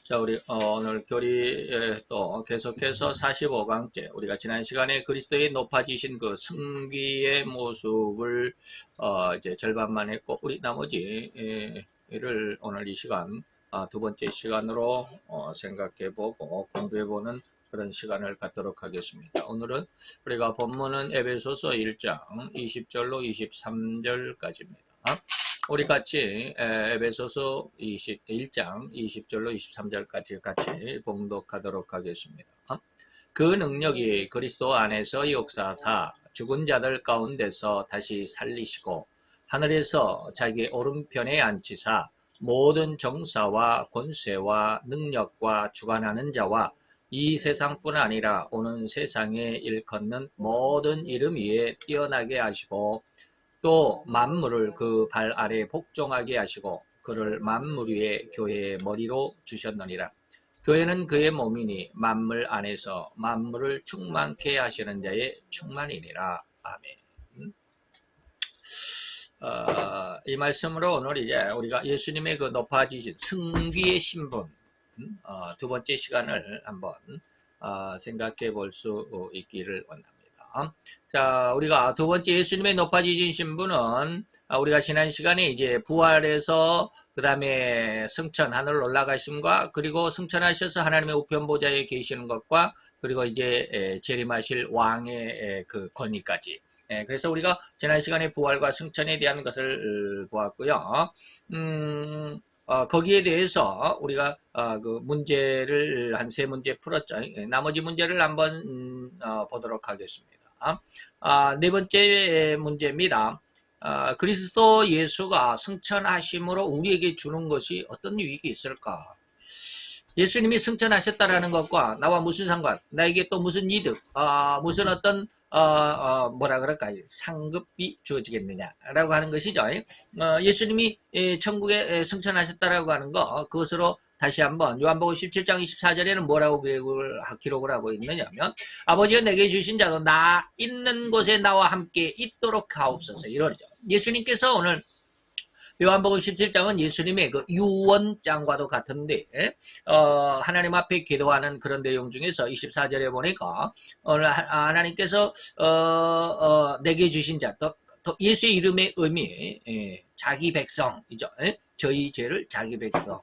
자, 우리 오늘 교리 또 계속해서 45강째 우리가 지난 시간에 그리스도의 높아지신 그 승귀의 모습을 이제 절반만 했고 우리 나머지 를 오늘 이 시간 두 번째 시간으로 생각해보고 공부해보는 그런 시간을 갖도록 하겠습니다. 오늘은 우리가 본문은 에베소서 1장 20절로 23절까지입니다. 우리 같이 에베소서 1장 20절로 23절까지 같이 봉독하도록 하겠습니다. 그 능력이 그리스도 안에서 역사하사 죽은 자들 가운데서 다시 살리시고 하늘에서 자기 오른편에 앉히사 모든 정사와 권세와 능력과 주관하는 자와 이 세상뿐 아니라 오는 세상에 일컫는 모든 이름 위에 뛰어나게 하시고 또 만물을 그 발 아래 복종하게 하시고 그를 만물 위에 교회의 머리로 주셨느니라. 교회는 그의 몸이니 만물 안에서 만물을 충만케 하시는 자의 충만이니라. 아멘. 이 말씀으로 오늘 이제 우리가 예수님의 그 높아지신 승귀의 신분 두 번째 시간을 한번 생각해 볼 수 있기를 원합니다. 자, 우리가 두 번째 예수님의 높아지신 신분은 우리가 지난 시간에 이제 부활해서 그 다음에 승천 하늘 올라가심과 그리고 승천하셔서 하나님의 우편 보좌에 계시는 것과 그리고 이제 재림하실 왕의 그 권위까지. 그래서 우리가 지난 시간에 부활과 승천에 대한 것을 보았고요. 거기에 대해서 우리가 그 문제를 한 세 문제 풀었죠. 나머지 문제를 한번 보도록 하겠습니다. 네 번째 문제입니다. 그리스도 예수가 승천하심으로 우리에게 주는 것이 어떤 유익이 있을까? 예수님이 승천하셨다라는 것과 나와 무슨 상관, 나에게 또 무슨 이득, 무슨 어떤 뭐라 그럴까, 상급이 주어지겠느냐라고 하는 것이죠. 예수님이 천국에 승천하셨다라고 하는 거, 그것으로 다시 한번 요한복음 17장 24절에는 뭐라고 기록을 하고 있느냐면 아버지가 내게 주신 자도 나 있는 곳에 나와 함께 있도록 하옵소서 이러죠. 예수님께서 오늘 요한복음 17장은 예수님의 그 유언장과도 같은데 하나님 앞에 기도하는 그런 내용 중에서 24절에 보니까 오늘 하나님께서 내게 주신 자 또 예수의 이름의 의미 자기 백성이죠. 저희 죄를 자기 백성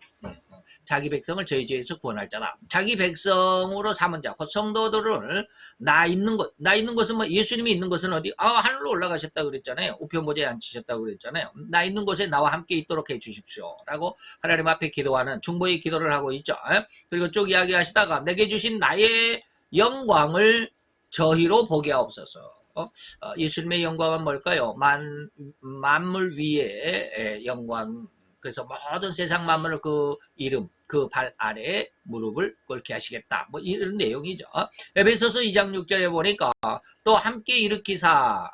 자기 백성을 저희 죄에서 구원할 자다. 자기 백성으로 삼은 자, 곧 성도들을 나 있는 곳은 뭐 예수님이 있는 곳은 어디? 하늘로 올라가셨다고 그랬잖아요. 우편보좌에 앉히셨다고 그랬잖아요. 나 있는 곳에 나와 함께 있도록 해 주십시오. 라고 하나님 앞에 기도하는 중보의 기도를 하고 있죠. 그리고 쭉 이야기하시다가 내게 주신 나의 영광을 저희로 보게 하옵소서. 예수님의 영광은 뭘까요? 만물 위에 영광. 그래서 모든 세상 만물을 그 이름, 그 발 아래에 무릎을 꿇게 하시겠다. 뭐 이런 내용이죠. 에베소서 2장 6절에 보니까 또 함께 일으키사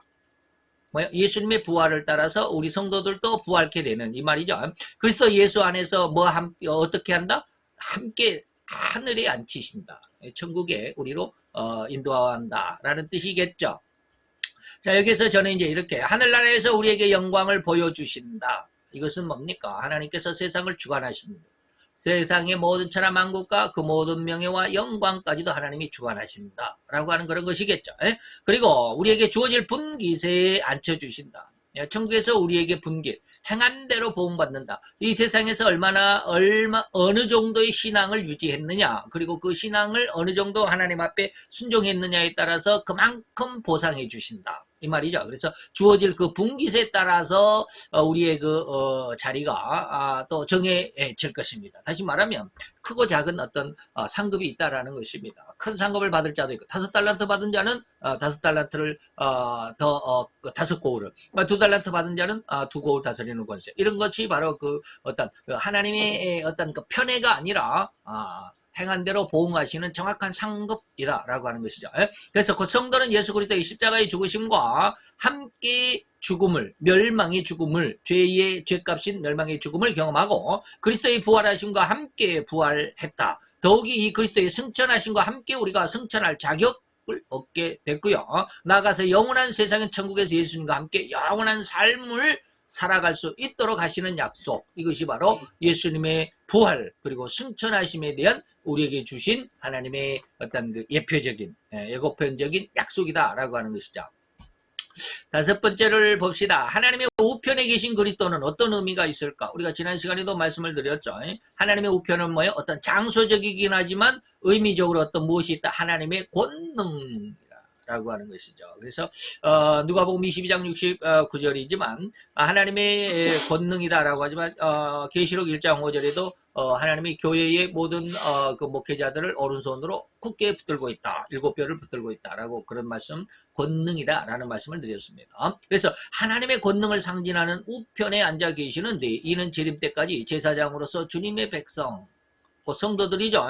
예수님의 부활을 따라서 우리 성도들도 부활케 되는 이 말이죠. 그리스도 예수 안에서 어떻게 한다? 함께 하늘에 앉히신다. 천국에 우리로 인도한다라는 뜻이겠죠. 자, 여기서 저는 이제 이렇게 하늘나라에서 우리에게 영광을 보여주신다. 이것은 뭡니까? 하나님께서 세상을 주관하신다. 세상의 모든 천하 만국과 그 모든 명예와 영광까지도 하나님이 주관하신다. 라고 하는 그런 것이겠죠. 그리고 우리에게 주어질 분깃에 앉혀주신다. 천국에서 우리에게 분깃, 행한 대로 보응받는다. 이 세상에서 어느 정도의 신앙을 유지했느냐, 그리고 그 신앙을 어느 정도 하나님 앞에 순종했느냐에 따라서 그만큼 보상해 주신다. 이 말이죠. 그래서 주어질 그 분깃에 따라서 우리의 그 자리가 또 정해질 것입니다. 다시 말하면 크고 작은 어떤 상급이 있다라는 것입니다. 큰 상급을 받을 자도 있고 5달란트 받은 자는 5달란트를 더 5고울을 2달란트 받은 자는 2고울 다스리는 권세. 이런 것이 바로 그 어떤 하나님의 어떤 그 편애가 아니라 행한 대로 보응하시는 정확한 상급이다라고 하는 것이죠. 그래서 그 성도는 예수 그리스도의 십자가의 죽으심과 함께 죽음을, 멸망의 죽음을, 죄의 죄값인 멸망의 죽음을 경험하고 그리스도의 부활하심과 함께 부활했다. 더욱이 이 그리스도의 승천하심과 함께 우리가 승천할 자격을 얻게 됐고요. 나아가서 영원한 세상의 천국에서 예수님과 함께 영원한 삶을 살아갈 수 있도록 하시는 약속. 이것이 바로 예수님의 부활 그리고 승천하심에 대한 우리에게 주신 하나님의 어떤 그 예표적인 예고편적인 약속이다라고 하는 것이죠. 다섯 번째를 봅시다. 하나님의 우편에 계신 그리스도는 어떤 의미가 있을까? 우리가 지난 시간에도 말씀을 드렸죠. 하나님의 우편은 뭐예요? 어떤 장소적이긴 하지만 의미적으로 어떤 무엇이 있다? 하나님의 권능이라고 하는 것이죠. 그래서 누가복음 22장 69절이지만 하나님의 권능이다라고 하지만 계시록 1장 5절에도 하나님의 교회의 모든 그 목회자들을 오른손으로 굳게 붙들고 있다. 7뼈를 붙들고 있다라고 그런 말씀 권능이다라는 말씀을 드렸습니다. 그래서 하나님의 권능을 상징하는 우편에 앉아 계시는데 이는 재림 때까지 제사장으로서 주님의 백성 성도들이죠.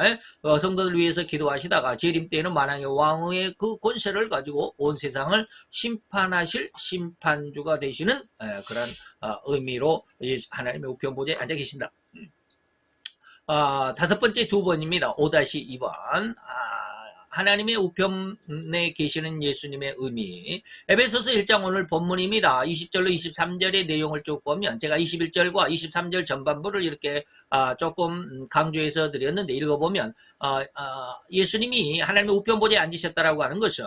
성도들 위해서 기도하시다가 재림 때에는 만왕의 왕의 그 권세를 가지고 온 세상을 심판하실 심판주가 되시는 그런 의미로 하나님의 우편 보좌에 앉아 계신다. 다섯 번째 2번입니다. 5-2번. 하나님의 우편에 계시는 예수님의 의미. 에베소서 1장 오늘 본문입니다. 20절로 23절의 내용을 쭉 보면 제가 21절과 23절 전반부를 이렇게 조금 강조해서 드렸는데 읽어보면 예수님이 하나님의 우편 보좌에 앉으셨다라고 하는 것은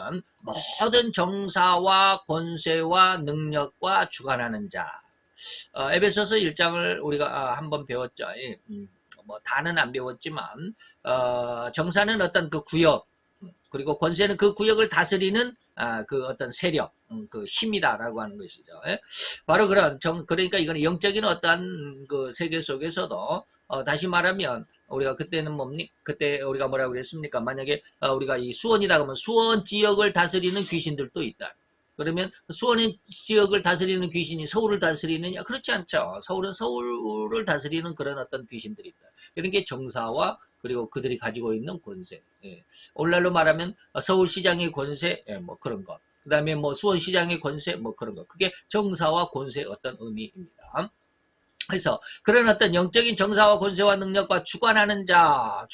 모든 정사와 권세와 능력과 주관하는 자. 에베소서 1장을 우리가 한번 배웠죠. 뭐 다는 안 배웠지만 정사는 어떤 그 구역 그리고 권세는 그 구역을 다스리는 그 어떤 세력 그 힘이다라고 하는 것이죠. 바로 그런 그러니까 이거는 영적인 어떤 그 세계 속에서도 다시 말하면 우리가 그때는 뭡니까? 그때 우리가 뭐라고 그랬습니까? 만약에 우리가 이 수원이다 그러면 수원 지역을 다스리는 귀신들도 있다. 그러면 수원의 지역을 다스리는 귀신이 서울을 다스리느냐? 그렇지 않죠. 서울은 서울을 다스리는 그런 어떤 귀신들이 있다. 그런 게 정사와 그리고 그들이 가지고 있는 권세. 오늘날로 말하면 서울시장의 권세, 뭐 그런 것. 그 다음에 뭐 수원시장의 권세, 뭐 그런 것. 그게 정사와 권세의 어떤 의미입니다. 그래서 그런 어떤 영적인 정사와 권세와 능력과 주관하는 자,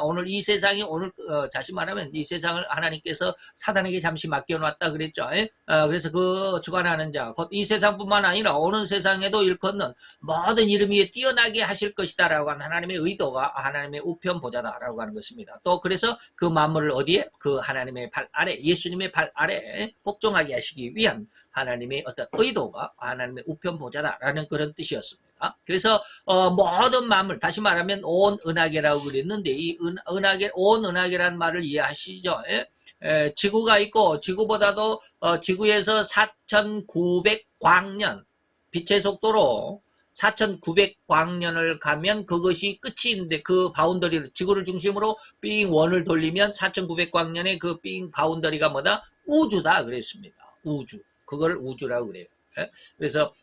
오늘 이 세상이 오늘 다시 말하면 이 세상을 하나님께서 사단에게 잠시 맡겨놨다 그랬죠. 그래서 그 주관하는 자, 곧 이 세상뿐만 아니라 오는 세상에도 일컫는 모든 이름 위에 뛰어나게 하실 것이다라고 하는 하나님의 의도가 하나님의 우편 보좌다라고 하는 것입니다. 또 그래서 그 만물을 어디에? 그 하나님의 발 아래, 예수님의 발 아래 복종하게 하시기 위한 하나님의 어떤 의도가 하나님의 우편 보좌다라는 그런 뜻이었습니다. 그래서 모든 만물 다시 말하면 온 은하계라고 그랬는데 이 은하계 온 은하계라는 말을 이해하시죠? 지구가 있고 지구보다도 지구에서 4,900광년 빛의 속도로 4,900광년을 가면 그것이 끝이 있는데 그 바운더리를 지구를 중심으로 삥 원을 돌리면 4,900광년의 그 삥 바운더리가 뭐다? 우주다 그랬습니다. 우주. 그걸 우주라고 그래요. 그래서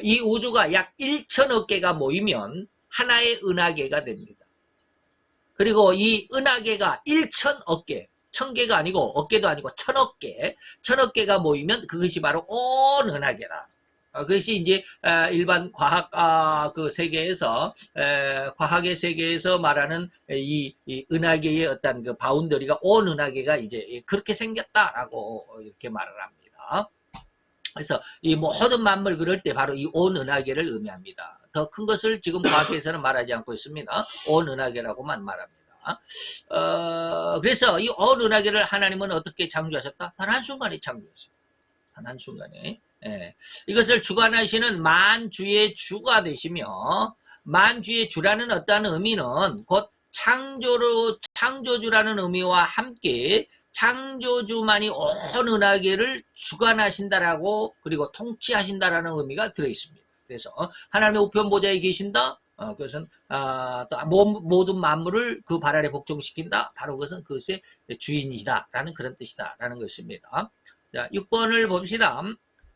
이 우주가 약 1천억 개가 모이면 하나의 은하계가 됩니다. 그리고 이 은하계가 1천억 개, 1000개가 아니고 억개도 아니고 1000억 개, 1000억 개가 모이면 그것이 바로 온 은하계다. 그것이 이제 일반 과학 그 세계에서 과학의 세계에서 말하는 이 은하계의 어떤 그 바운더리가 온 은하계가 이제 그렇게 생겼다라고 이렇게 말을 합니다. 그래서 이 모든 만물 그럴 때 바로 이 온 은하계를 의미합니다. 더 큰 것을 지금 과학에서는 말하지 않고 있습니다. 온 은하계라고만 말합니다. 그래서 이 온 은하계를 하나님은 어떻게 창조하셨다? 단 한순간에 창조했어요. 단 한순간에. 이것을 주관하시는 만주의 주가 되시며 만주의 주라는 어떠한 의미는 곧 창조주라는 의미와 함께 창조주만이 온 은하계를 주관하신다라고 그리고 통치하신다라는 의미가 들어있습니다. 그래서 하나님의 우편 보좌에 계신다. 그것은 또 모든 만물을 그 발 아래 복종시킨다. 바로 그것은 그것의 주인이다라는 그런 뜻이다라는 것입니다. 자, 6번을 봅시다.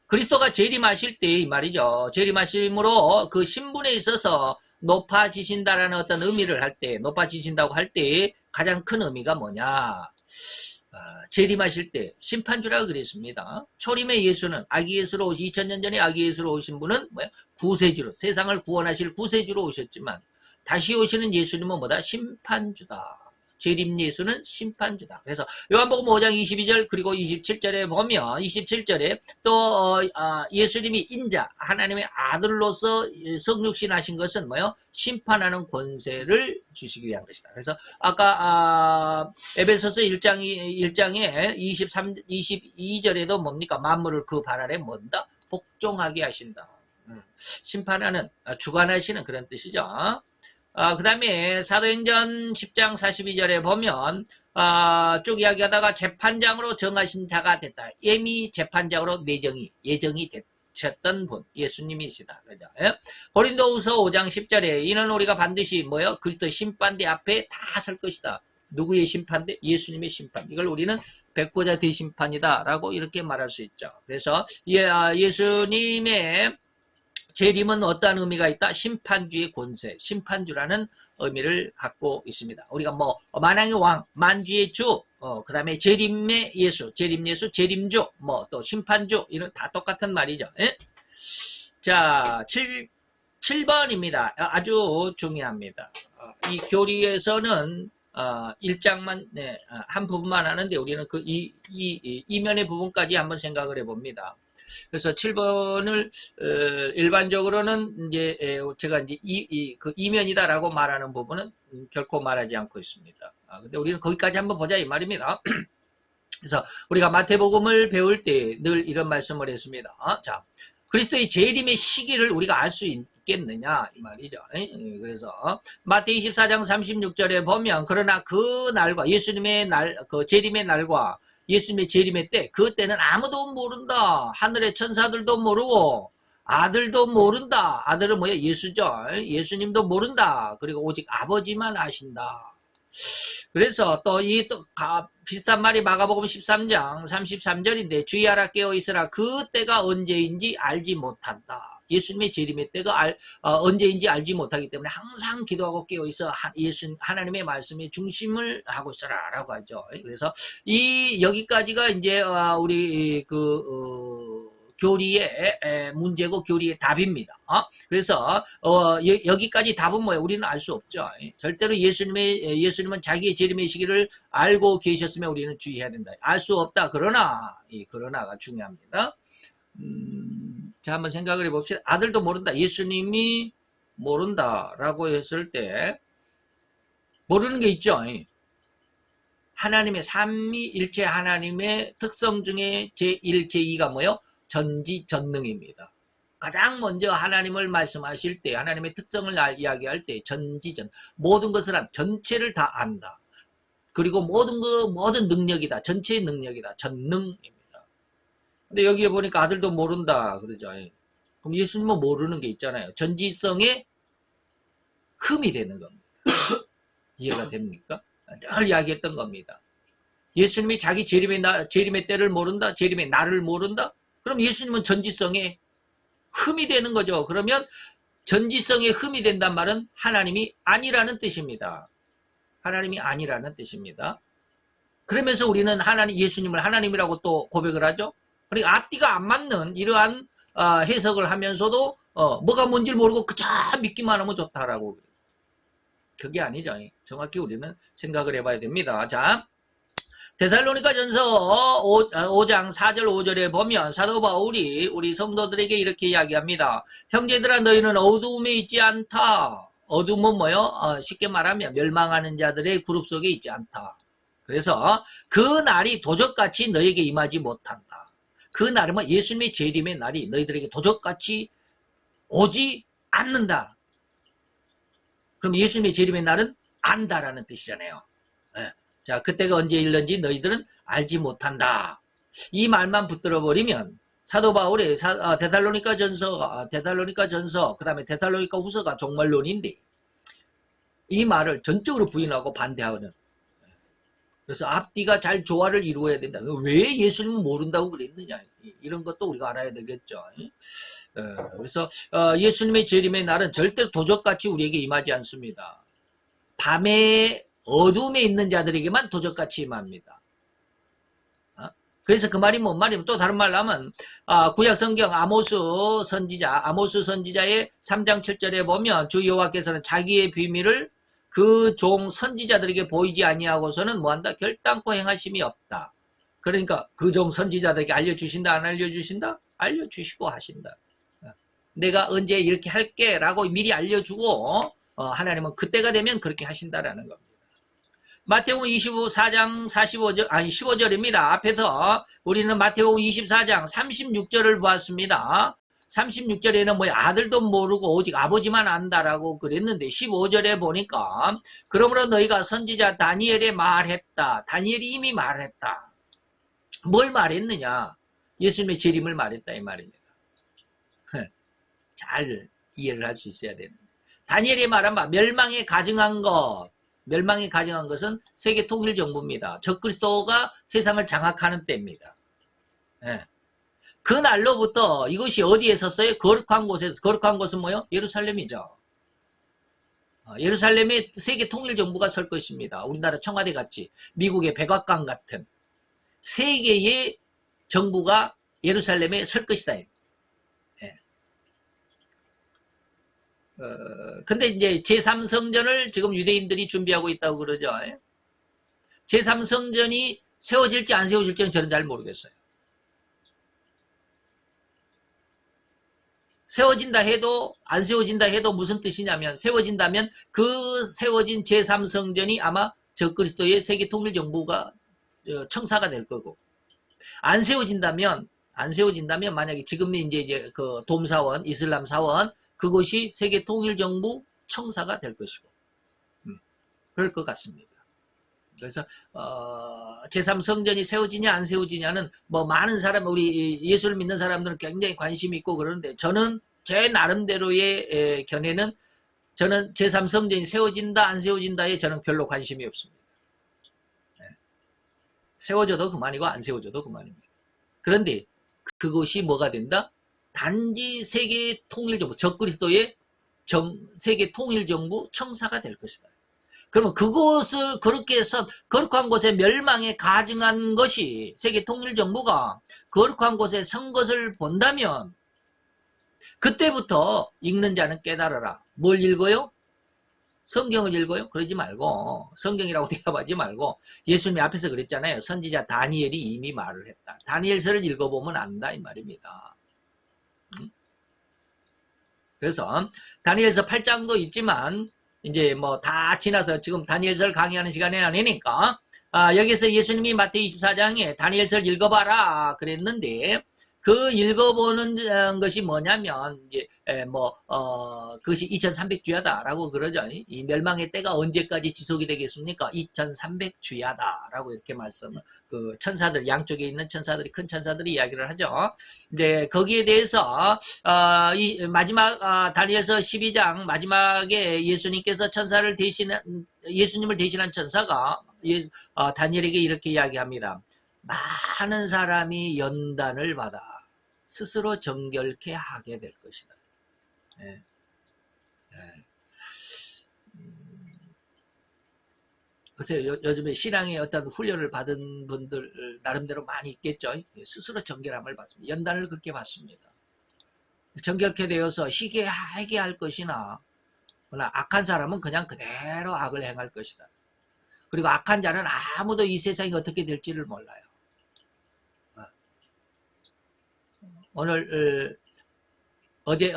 그리스도가 재림하실 때 이 말이죠. 재림하심으로 그 신분에 있어서 높아지신다라는 어떤 의미를 할 때, 높아지신다고 할 때 가장 큰 의미가 뭐냐? 재림하실 때 심판주라고 그랬습니다. 초림의 예수는 아기 예수로 2000년 전에 아기 예수로 오신 분은 뭐야? 구세주로 세상을 구원하실 구세주로 오셨지만 다시 오시는 예수님은 뭐다? 심판주다. 재림 예수는 심판주다. 그래서 요한복음 5장 22절 그리고 27절에 보면 27절에 또 예수님이 인자 하나님의 아들로서 성육신하신 것은 뭐요? 심판하는 권세를 주시기 위한 것이다. 그래서 아까 에베소서 1장에 22절에도 뭡니까? 만물을 그 발 아래 뭔다? 복종하게 하신다. 심판하는 주관하시는 그런 뜻이죠. 그 다음에 사도행전 10장 42절에 보면 쭉 이야기하다가 재판장으로 정하신 자가 됐다. 이미 재판장으로 예정이 되셨던 분 예수님이시다. 그죠? 예? 고린도후서 5장 10절에 이는 우리가 반드시 뭐요? 그리스도 심판대 앞에 다 설 것이다. 누구의 심판대? 예수님의 심판. 이걸 우리는 백보자 대심판이다 라고 이렇게 말할 수 있죠. 그래서 예수님의 재림은 어떠한 의미가 있다? 심판주의 권세, 심판주라는 의미를 갖고 있습니다. 우리가 뭐 만왕의 왕, 만주의 주, 그 다음에 재림의 예수, 재림 예수, 재림주, 뭐 또 심판주 이런 다 똑같은 말이죠. 예? 자, 7번입니다. 아주 중요합니다. 이 교리에서는 1장만 한 부분만 하는데 우리는 그 이면의 부분까지 한번 생각을 해봅니다. 그래서 7번을 일반적으로는 이제 제가 이제 그 이면이다라고 말하는 부분은 결코 말하지 않고 있습니다. 근데 우리는 거기까지 한번 보자 이 말입니다. 그래서 우리가 마태복음을 배울 때 늘 이런 말씀을 했습니다. 자, 그리스도의 재림의 시기를 우리가 알 수 있겠느냐 이 말이죠. 그래서 마태 24장 36절에 보면 그러나 그 날과 예수님의 날, 그 재림의 날과 예수님의 재림의 때, 그때는 아무도 모른다. 하늘의 천사들도 모르고 아들도 모른다. 아들은 뭐야? 예수죠. 예수님도 모른다. 그리고 오직 아버지만 아신다. 그래서 또 비슷한 말이 마가복음 13장 33절인데 주의하라 깨어있으라 그 때가 언제인지 알지 못한다. 예수님의 재림의 때가 언제인지 알지 못하기 때문에 항상 기도하고 깨어있어 하나님의 말씀에 중심을 하고 있어라 라고 하죠. 그래서 여기까지가 이제 우리 교리의 문제고 교리의 답입니다. 그래서 여기까지 답은 뭐예요? 우리는 알 수 없죠. 절대로 예수님은 자기의 재림의 시기를 알고 계셨으면 우리는 주의해야 된다. 알 수 없다. 그러나 이 그러나가 중요합니다. 자, 한번 생각을 해봅시다. 아들도 모른다. 예수님이 모른다라고 했을 때 모르는 게 있죠. 하나님의 삼위일체 하나님의 특성 중에 제1, 제2가 뭐예요? 전지전능입니다. 가장 먼저 하나님을 말씀하실 때 하나님의 특성을 이야기할 때 전지전 모든 것을 전체를 다 안다. 그리고 모든 능력이다. 전체의 능력이다. 전능입니다. 근데 여기에 보니까 아들도 모른다 그러죠. 그럼 예수님은 모르는 게 있잖아요. 전지성에 흠이 되는 겁니다. 이해가 됩니까? 늘 이야기했던 겁니다. 예수님이 자기 재림의 때를 모른다. 재림의 날을 모른다. 그럼 예수님은 전지성에 흠이 되는 거죠. 그러면 전지성에 흠이 된단 말은 하나님이 아니라는 뜻입니다. 하나님이 아니라는 뜻입니다. 그러면서 우리는 예수님을 하나님이라고 또 고백을 하죠. 그러니까 앞뒤가 안 맞는 이러한 해석을 하면서도 뭐가 뭔지 모르고 그저 믿기만 하면 좋다라고. 그게 아니죠. 정확히 우리는 생각을 해봐야 됩니다. 자, 데살로니가 전서 5장 4절 5절에 보면 사도 바울이 우리 성도들에게 이렇게 이야기합니다. 형제들아 너희는 어두움에 있지 않다. 어둠은 뭐요? 쉽게 말하면 멸망하는 자들의 그룹 속에 있지 않다. 그래서 그 날이 도적같이 너에게 임하지 못한다. 그 날은 뭐 예수님의 재림의 날이 너희들에게 도적같이 오지 않는다. 그럼 예수님의 재림의 날은 안다라는 뜻이잖아요. 네. 자, 그때가 언제 일는지 너희들은 알지 못한다. 이 말만 붙들어 버리면 사도 바울의 데살로니가 전서, 그 다음에 데살로니가 후서가 종말론인데 이 말을 전적으로 부인하고 반대하는. 그래서 앞뒤가 잘 조화를 이루어야 된다. 왜 예수님은 모른다고 그랬느냐. 이런 것도 우리가 알아야 되겠죠. 그래서 예수님의 재림의 날은 절대로 도적같이 우리에게 임하지 않습니다. 밤에 어둠에 있는 자들에게만 도적같이 임합니다. 그래서 그 말이 뭔 말이면 또 다른 말로 하면 구약 성경 아모스 선지자의 3장 7절에 보면 주 여호와께서는 자기의 비밀을 그 종 선지자들에게 보이지 아니하고서는 뭐한다? 결단코 행하심이 없다. 그러니까 그 종 선지자들에게 알려주신다, 안 알려주신다? 알려주시고 하신다. 내가 언제 이렇게 할게 라고 미리 알려주고 하나님은 그때가 되면 그렇게 하신다라는 겁니다. 마태복음 24장 45절, 아니 15절입니다. 앞에서 우리는 마태복음 24장 36절을 보았습니다. 36절에는 뭐 아들도 모르고 오직 아버지만 안다라고 그랬는데 15절에 보니까 그러므로 너희가 선지자 다니엘에 말했다. 다니엘이 이미 말했다. 뭘 말했느냐? 예수님의 재림을 말했다 이 말입니다. 잘 이해를 할 수 있어야 되는. 다니엘이 말한 바 멸망에 가증한 것은 세계 통일 정부입니다. 적그리스도가 세상을 장악하는 때입니다. 예. 그 날로부터 이것이 어디에 섰어요? 거룩한 곳에서. 거룩한 곳은 뭐요? 예루살렘이죠. 예루살렘에 세계 통일 정부가 설 것입니다. 우리나라 청와대 같이 미국의 백악관 같은 세계의 정부가 예루살렘에 설 것이다. 예. 근데 이제 제3성전을 지금 유대인들이 준비하고 있다고 그러죠. 제3성전이 세워질지 안 세워질지는 저는 잘 모르겠어요. 세워진다 해도 안 세워진다 해도 무슨 뜻이냐면 세워진다면 그 세워진 제3성전이 아마 적그리스도의 세계 통일 정부가 청사가 될 거고 안 세워진다면 만약에 지금 이제 그 돔사원 이슬람 사원 그것이 세계 통일 정부 청사가 될 것이고 그럴 것 같습니다. 그래서 제3성전이 세워지냐 안 세워지냐는 뭐 많은 사람 우리 예수를 믿는 사람들은 굉장히 관심이 있고 그러는데 저는 제 나름대로의 견해는 저는 제3성전이 세워진다 안 세워진다에 저는 별로 관심이 없습니다. 세워져도 그만이고 안 세워져도 그만입니다. 그런데 그것이 뭐가 된다? 단지 세계 통일정부 적그리스도의 세계 통일정부 청사가 될 것이다. 그러면 그것을 그렇게 해서 거룩한 곳에 멸망에 가증한 것이 세계 통일정부가 거룩한 곳에 선 것을 본다면 그때부터 읽는 자는 깨달아라. 뭘 읽어요? 성경을 읽어요? 그러지 말고 성경이라고 대답하지 말고 예수님이 앞에서 그랬잖아요. 선지자 다니엘이 이미 말을 했다. 다니엘서를 읽어보면 안다 이 말입니다. 그래서 다니엘서 8장도 있지만 이제 뭐 다 지나서 지금 다니엘서를 강의하는 시간이 아니니까 여기서 예수님이 마태 24장에 다니엘서를 읽어봐라 그랬는데 그 읽어보는 것이 뭐냐면 이제 그것이 2300주야다라고 그러죠. 이 멸망의 때가 언제까지 지속이 되겠습니까? 2300주야다라고 이렇게 그 천사들 양쪽에 있는 천사들이 큰 천사들이 이야기를 하죠. 이제 거기에 대해서 이 마지막 다니엘서 12장 마지막에 예수님께서 예수님을 대신한 천사가 다니엘에게 이렇게 이야기합니다. 많은 사람이 연단을 받아 스스로 정결케 하게 될 것이다. 예. 예. 글쎄요, 요즘에 신앙의 어떤 훈련을 받은 분들 나름대로 많이 있겠죠. 스스로 정결함을 받습니다. 연단을 그렇게 받습니다. 정결케 되어서 희귀하게 할 것이나 악한 사람은 그냥 그대로 악을 행할 것이다. 그리고 악한 자는 아무도 이 세상이 어떻게 될지를 몰라요. 오늘 어제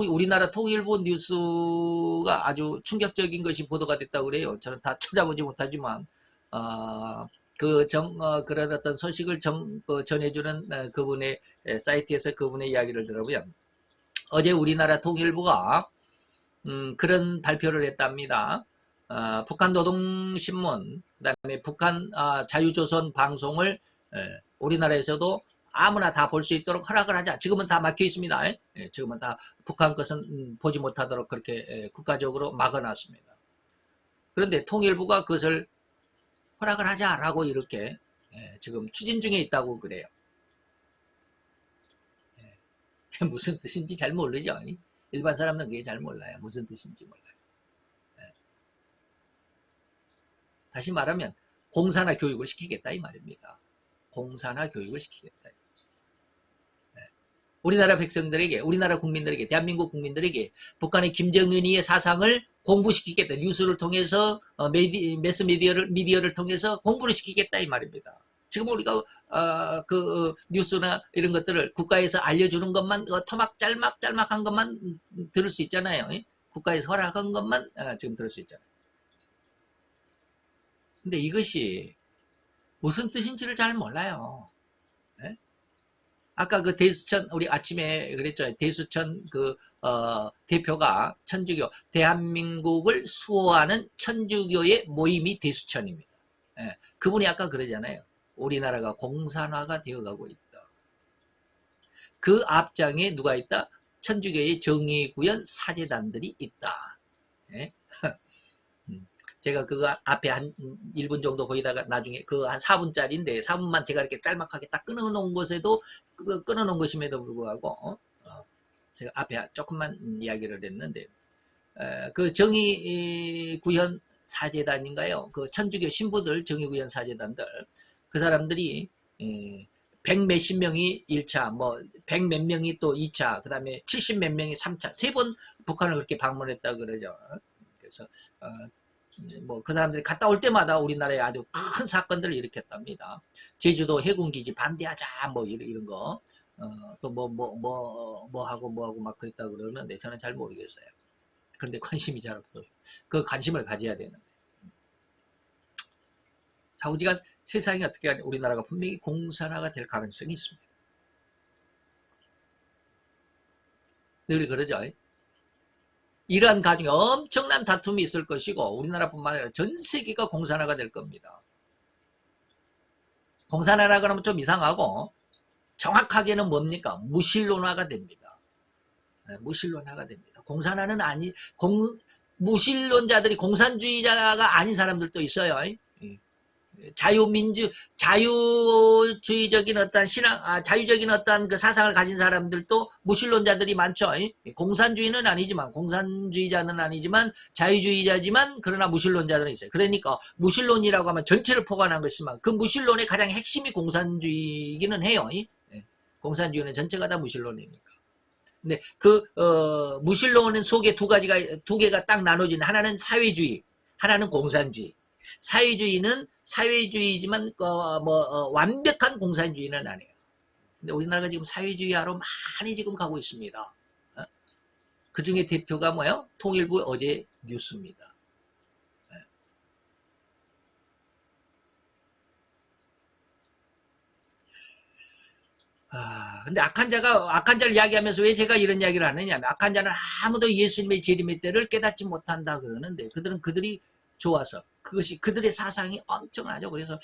우리나라 통일부 뉴스가 아주 충격적인 것이 보도가 됐다고 그래요. 저는 다 찾아보지 못하지만 그런 어떤 소식을 전해주는 그분의 사이트에서 그분의 이야기를 들어보면 어제 우리나라 통일부가 그런 발표를 했답니다. 북한 노동신문 그다음에 북한 자유조선 방송을 우리나라에서도 아무나 다 볼 수 있도록 허락을 하자. 지금은 다 막혀 있습니다. 지금은 다 북한 것은 보지 못하도록 그렇게 국가적으로 막아놨습니다. 그런데 통일부가 그것을 허락을 하자라고 이렇게 지금 추진 중에 있다고 그래요. 무슨 뜻인지 잘 모르죠. 일반 사람은 그게 잘 몰라요. 무슨 뜻인지 몰라요. 다시 말하면 공사나 교육을 시키겠다 이 말입니다. 공사나 교육을 시키겠다. 우리나라 백성들에게, 우리나라 국민들에게, 대한민국 국민들에게 북한의 김정은이의 사상을 공부시키겠다. 뉴스를 통해서, 미디어를 통해서 공부를 시키겠다 이 말입니다. 지금 우리가 뉴스나 이런 것들을 국가에서 알려주는 것만 터막짤막한 것만 들을 수 있잖아요. 국가에서 허락한 것만 지금 들을 수 있잖아요. 근데 이것이 무슨 뜻인지를 잘 몰라요. 네? 아까 그 대수천 우리 아침에 그랬죠. 대수천 대표가 천주교 대한민국을 수호하는 천주교의 모임이 대수천입니다. 네? 그분이 아까 그러잖아요. 우리나라가 공산화가 되어가고 있다. 그 앞장에 누가 있다? 천주교의 정의구현 사제단들이 있다. 네? 제가 그거 앞에 한 1분 정도 보이다가 나중에 그 한 4분짜리인데 4분만 제가 이렇게 짤막하게 딱 끊어놓은 것에도 끊어놓은 것임에도 불구하고 제가 앞에 조금만 이야기를 했는데 그 정의구현 사제단인가요? 그 천주교 신부들 정의구현 사제단들 그 사람들이 100몇십 명이 1차, 뭐 100몇 명이 또 2차, 그 다음에 70몇 명이 3차, 3번 북한을 그렇게 방문했다 그러죠. 그래서 뭐 그 사람들이 갔다 올 때마다 우리나라에 아주 큰 사건들을 일으켰답니다. 제주도 해군기지 반대하자 뭐 이런 거 또 뭐 하고 막 그랬다 그러는데 저는 잘 모르겠어요. 근데 관심이 잘 없어서 그 관심을 가져야 되는데 좌우지간 세상이 어떻게 하냐 우리나라가 분명히 공산화가 될 가능성이 있습니다. 늘 그러죠. 이러한 가중에 엄청난 다툼이 있을 것이고 우리나라뿐만 아니라 전 세계가 공산화가 될 겁니다. 공산화라 그러면 좀 이상하고 정확하게는 뭡니까? 무신론화가 됩니다. 네, 무신론화가 됩니다. 공산화는 무신론자들이 공산주의자가 아닌 사람들도 있어요. 자유주의적인 어떤 자유적인 어떤 그 사상을 가진 사람들도 무신론자들이 많죠. 공산주의는 아니지만, 공산주의자는 아니지만, 자유주의자지만, 그러나 무신론자들은 있어요. 그러니까, 무신론이라고 하면 전체를 포괄한 것이지만, 그 무신론의 가장 핵심이 공산주의이기는 해요. 공산주의는 전체가 다 무신론이니까. 근데 무신론은 속에 두 개가 딱 나눠진, 하나는 사회주의, 하나는 공산주의. 사회주의는 사회주의지만 완벽한 공산주의는 아니에요. 근데 우리나라가 지금 사회주의화로 많이 지금 가고 있습니다. 그 중에 대표가 뭐예요? 통일부 어제 뉴스입니다. 근데 악한 자를 이야기하면서 왜 제가 이런 이야기를 하느냐면 악한 자는 아무도 예수님의 재림의 때를 깨닫지 못한다 그러는데 그들이 좋아서 그것이 그들의 사상이 엄청나죠. 그래서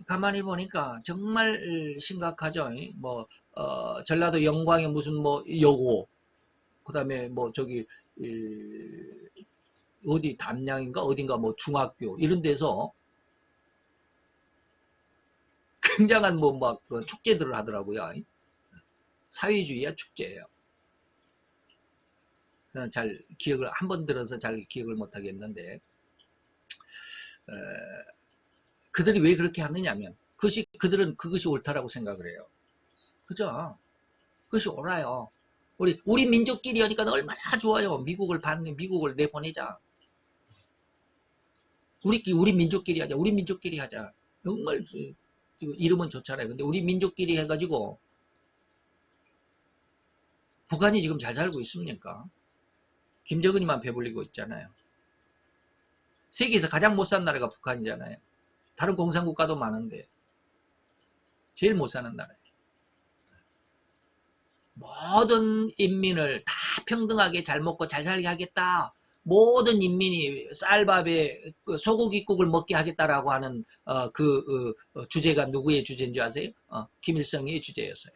가만히 보니까 정말 심각하죠. 전라도 영광의 무슨 여고 그다음에 어디 담양인가 어딘가 중학교 이런 데서 굉장한 축제들을 하더라고요. 사회주의야 축제예요. 잘 기억을 한 번 들어서 잘 기억을 못 하겠는데 그들이 왜 그렇게 하느냐면 그들은 그것이 옳다라고 생각을 해요. 그죠? 그것이 옳아요. 우리 민족끼리 하니까 얼마나 좋아요. 미국을 내보내자. 우리 민족끼리 하자. 우리 민족끼리 하자. 정말 이름은 좋잖아요. 근데 우리 민족끼리 해가지고 북한이 지금 잘 살고 있습니까? 김정은이만 배불리고 있잖아요. 세계에서 가장 못 사는 나라가 북한이잖아요. 다른 공산국가도 많은데 제일 못 사는 나라예요. 모든 인민을 다 평등하게 잘 먹고 잘 살게 하겠다. 모든 인민이 쌀밥에 소고기국을 먹게 하겠다라고 하는 주제가 누구의 주제인 줄 아세요? 김일성의 주제였어요.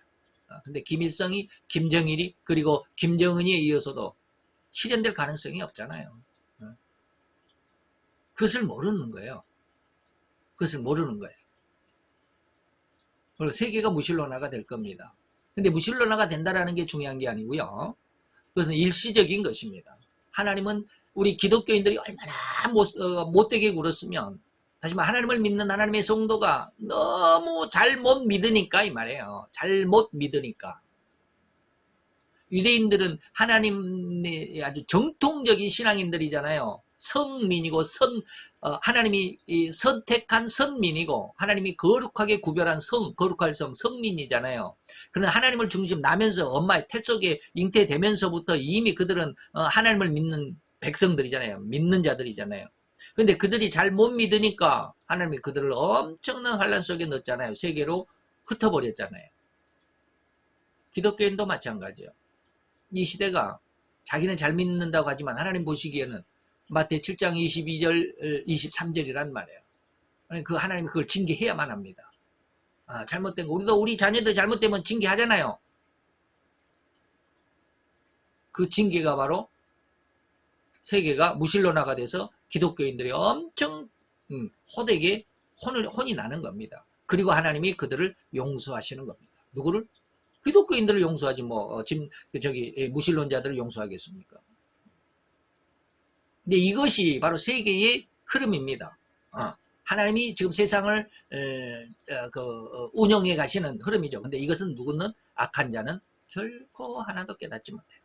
근데 김정일이 그리고 김정은이에 이어서도 실현될 가능성이 없잖아요. 그것을 모르는 거예요. 그리고 세계가 무신론화가 될 겁니다. 근데 무신론화가 된다라는 게 중요한 게 아니고요. 그것은 일시적인 것입니다. 하나님은 우리 기독교인들이 얼마나 못되게 굴었으면 다시 말해 하나님을 믿는 하나님의 성도가 너무 잘못 믿으니까 이 말이에요. 잘못 믿으니까. 유대인들은 하나님의 아주 정통적인 신앙인들이잖아요. 성민이고 하나님이 선택한 선민이고 하나님이 거룩하게 구별한 거룩할 성민이잖아요. 그러나 하나님을 중심 나면서 엄마의 태 속에 잉태되면서부터 이미 그들은 하나님을 믿는 백성들이잖아요. 믿는 자들이잖아요. 근데 그들이 잘 못 믿으니까 하나님이 그들을 엄청난 환란 속에 넣었잖아요. 세계로 흩어버렸잖아요. 기독교인도 마찬가지예요. 이 시대가 자기는 잘 믿는다고 하지만 하나님 보시기에는 마태 7장 22절, 23절이란 말이에요. 그 하나님이 그걸 징계해야만 합니다. 잘못된 거. 우리도 우리 자녀들 잘못되면 징계하잖아요. 그 징계가 바로 세계가 무신론화가 돼서 기독교인들이 엄청 호되게 혼이 나는 겁니다. 그리고 하나님이 그들을 용서하시는 겁니다. 누구를? 기독교인들을 용서하지 지금 무신론자들을 용서하겠습니까? 근데 이것이 바로 세계의 흐름입니다. 하나님이 지금 세상을 운영해 가시는 흐름이죠. 근데 이것은 누구는 악한 자는 결코 하나도 깨닫지 못해요.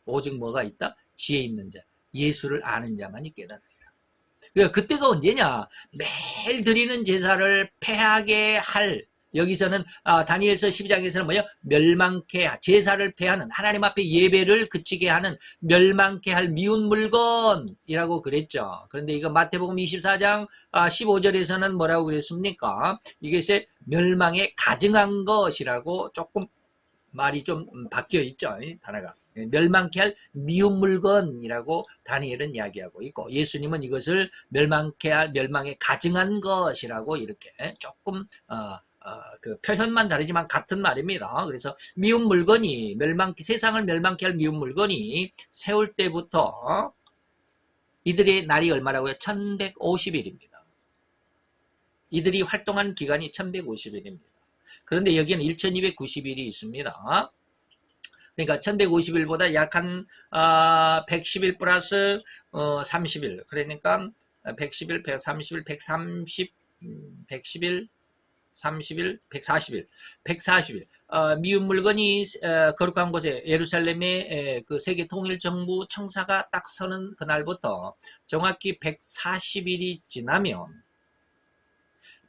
오직 뭐가 있다? 지혜 있는 자, 예수를 아는 자만이 깨닫리라. 그러니까 그때가 언제냐? 매일 드리는 제사를 패하게 할, 여기서는 다니엘서 12장에서는 뭐예요? 멸망케, 제사를 패하는, 하나님 앞에 예배를 그치게 하는 멸망케 할 미운 물건이라고 그랬죠. 그런데 이거 마태복음 24장 15절에서는 뭐라고 그랬습니까? 이것이 멸망에 가증한 것이라고 조금 말이 좀 바뀌어 있죠. 단어가. 멸망케 할 미운 물건이라고 다니엘은 이야기하고 있고, 예수님은 이것을 멸망에 가증한 것이라고 이렇게 조금 그 표현만 다르지만 같은 말입니다. 그래서 미운 물건이 세상을 멸망케 할 미운 물건이 세울 때부터 이들의 날이 얼마라고요? 1150일입니다. 이들이 활동한 기간이 1150일입니다. 그런데 여기는 1290일이 있습니다. 그러니까 1150일보다 약 한 110일 플러스 30일. 그러니까 110일, 130일, 130, 110일, 30일, 140일, 140일. 미운 물건이 거룩한 곳에 예루살렘의 그 세계 통일 정부 청사가 딱 서는 그날부터 정확히 140일이 지나면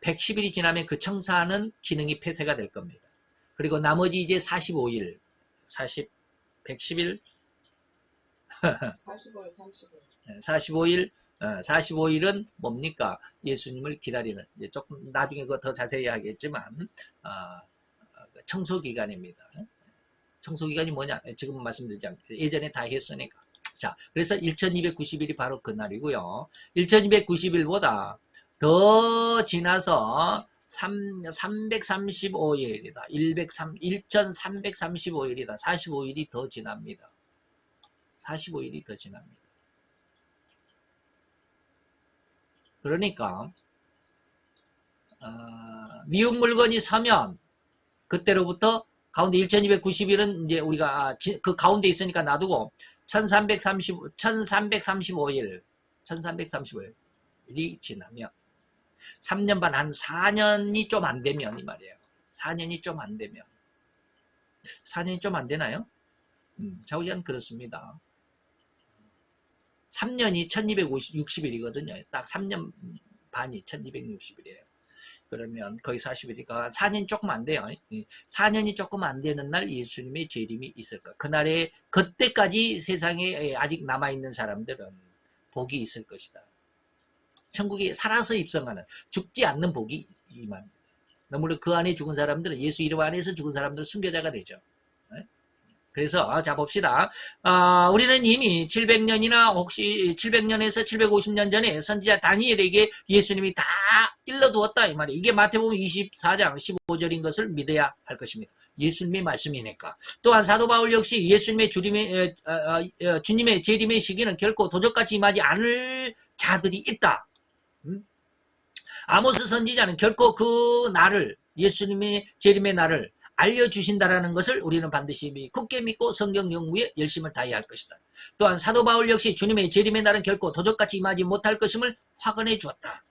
110일이 지나면 그 청사는 기능이 폐쇄가 될 겁니다. 그리고 나머지 이제 45일, 110일, 45일, 30일. 45일, 45일은 뭡니까? 예수님을 기다리는, 이제 조금 나중에 그거 더 자세히 하겠지만, 청소기간입니다. 청소기간이 뭐냐? 지금 말씀드리지 않겠습니다. 예전에 다 했으니까. 자, 그래서 1290일이 바로 그날이고요. 1290일보다 더 지나서 335일이다. 1335일이다. 45일이 더 지납니다. 45일이 더 지납니다. 그러니까 미운 물건이 서면 그때로부터 가운데 1290일은 이제 우리가 그 가운데 있으니까 놔두고 1335일 이 지나면 3년 반, 한 4년이 좀 안 되면 이 말이에요. 4년이 좀 안 되면 4년이 좀 안 되나요? 좌우지간 그렇습니다. 3년이 1260일이거든요. 딱 3년 반이 1260일이에요. 그러면 거의 40일이니까 4년이 조금 안 돼요. 4년이 조금 안 되는 날 예수님의 재림이 있을 거예요. 그날에 그때까지 세상에 아직 남아있는 사람들은 복이 있을 것이다. 천국에 살아서 입성하는, 죽지 않는 복이 임합니다. 물론 그 안에 죽은 사람들은, 예수 이름 안에서 죽은 사람들은 순교자가 되죠. 그래서 자 봅시다. 우리는 이미 700년이나 혹시 700년에서 750년 전에 선지자 다니엘에게 예수님이 다 일러두었다 이 말이에요. 이게 마태복음 24장 15절인 것을 믿어야 할 것입니다. 예수님의 말씀이니까. 또한 사도 바울 역시 예수님의 주님의 재림의 시기는 결코 도적같이 임하지 않을 자들이 있다. 아모스 선지자는 결코 그 날을, 예수님의 재림의 날을 알려주신다라는 것을 우리는 반드시 굳게 믿고 성경 연구에 열심을 다해야 할 것이다. 또한 사도 바울 역시 주님의 재림의 날은 결코 도적같이 임하지 못할 것임을 확언해 주었다.